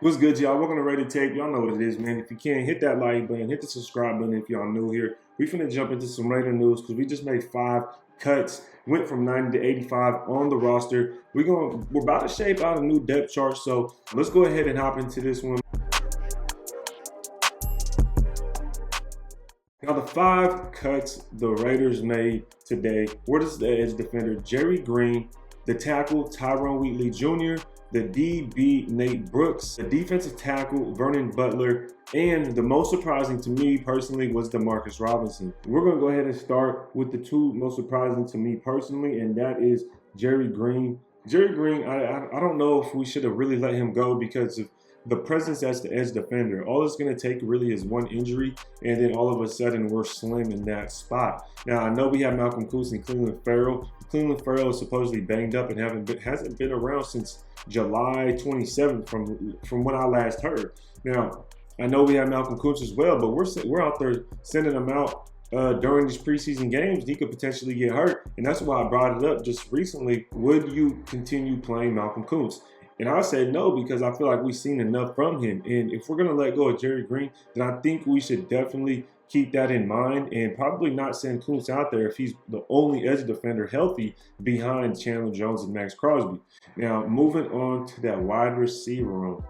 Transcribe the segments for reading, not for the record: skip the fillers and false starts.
What's good, y'all? Welcome to Rated Tape. Y'all know what it is, man. If you can, hit that like button, hit the subscribe button if y'all new here. We finna jump into some Raider news because we just made 5 cuts. Went from 90 to 85 on the roster. We're about to shape out a new depth chart, so let's go ahead and hop into this one. Now, the 5 cuts the Raiders made today were the edge defender Gerri Green, the tackle Tyrone Wheatley Jr., the DB Nate Brooks, the defensive tackle Vernon Butler, and the most surprising to me personally was DeMarcus Robinson. We're going to go ahead and start with the 2 most surprising to me personally, and that is Gerri Green. Gerri Green, I don't know if we should have really let him go because of the presence as the edge defender. All it's going to take really is one injury, and then all of a sudden we're slim in that spot. Now, I know we have Malcolm Koonce and Cleveland Farrell. Cleveland Farrell is supposedly banged up and hasn't been around since July 27th from when I last heard. Now, I know we have Malcolm Koonce as well, but we're out there sending him out during these preseason games. He could potentially get hurt, and that's why I brought it up just recently. Would you continue playing Malcolm Koonce? And I said no, because I feel like we've seen enough from him. And if we're going to let go of Gerri Green, then I think we should definitely keep that in mind and probably not send Koonce out there if he's the only edge defender healthy behind Chandler Jones and Max Crosby. Now, moving on to that wide receiver room.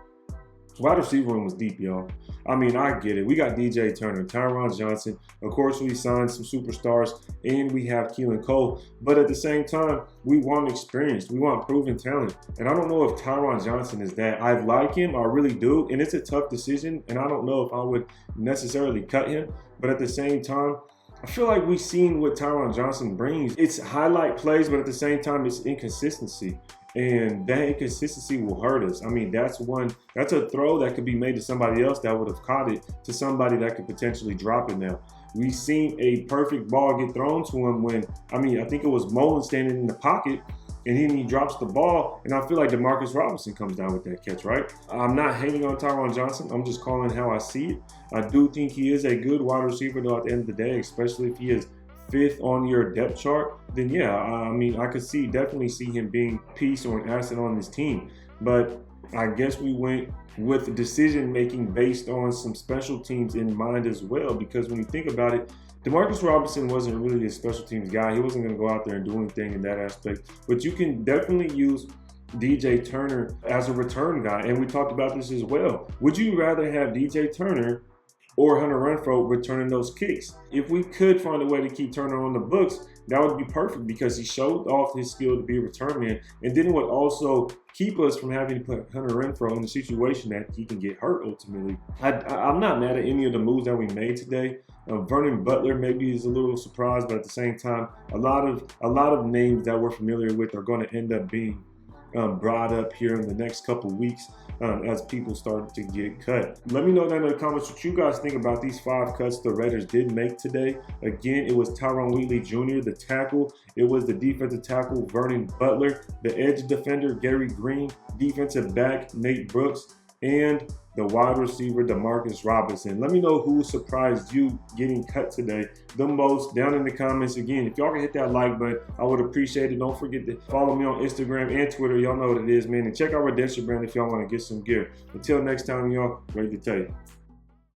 Wide receiver room was deep, y'all. I mean, I get it. We got DJ Turner, Tyrone Johnson. Of course, we signed some superstars, and we have Keelan Cole. But at the same time, we want experience. We want proven talent. And I don't know if Tyrone Johnson is that. I like him. I really do. And it's a tough decision. And I don't know if I would necessarily cut him. But at the same time, I feel like we've seen what Tyrone Johnson brings. It's highlight plays, but at the same time, it's inconsistency. And that inconsistency will hurt us. I mean, that's a throw that could be made to somebody else that would have caught it to somebody that could potentially drop it now. We've seen a perfect ball get thrown to him when, I think it was Mullen standing in the pocket, and then he drops the ball, and I feel like DeMarcus Robinson comes down with that catch, right? I'm not hating on Tyrone Johnson. I'm just calling how I see it. I do think he is a good wide receiver, though, at the end of the day, especially if he is 5th on your depth chart, then yeah, I could definitely see him being a piece or an asset on this team. But I guess we went with decision making based on some special teams in mind as well, because when you think about it, DeMarcus Robinson wasn't really a special teams guy. He wasn't going to go out there and do anything in that aspect. But you can definitely use DJ Turner as a return guy, and we talked about this as well. Would you rather have DJ Turner or Hunter Renfrow returning those kicks? If we could find a way to keep Turner on the books, that would be perfect, because he showed off his skill to be a return man, and then it would also keep us from having to put Hunter Renfrow in a situation that he can get hurt ultimately. I'm not mad at any of the moves that we made today. Vernon Butler maybe is a little surprised, but at the same time, a lot of names that we're familiar with are going to end up being brought up here in the next couple weeks as people start to get cut. Let me know down in the comments what you guys think about these 5 cuts the Raiders did make today. Again, it was Tyrone Wheatley Jr., the tackle. It was the defensive tackle, Vernon Butler, the edge defender, Gerri Green, defensive back, Nate Brooks, and the wide receiver, DeMarcus Robinson. Let me know who surprised you getting cut today the most down in the comments. Again, if y'all can hit that like button, I would appreciate it. Don't forget to follow me on Instagram and Twitter. Y'all know what it is, man. And check out Redemption Brand if y'all want to get some gear. Until next time, y'all, Rated Tape.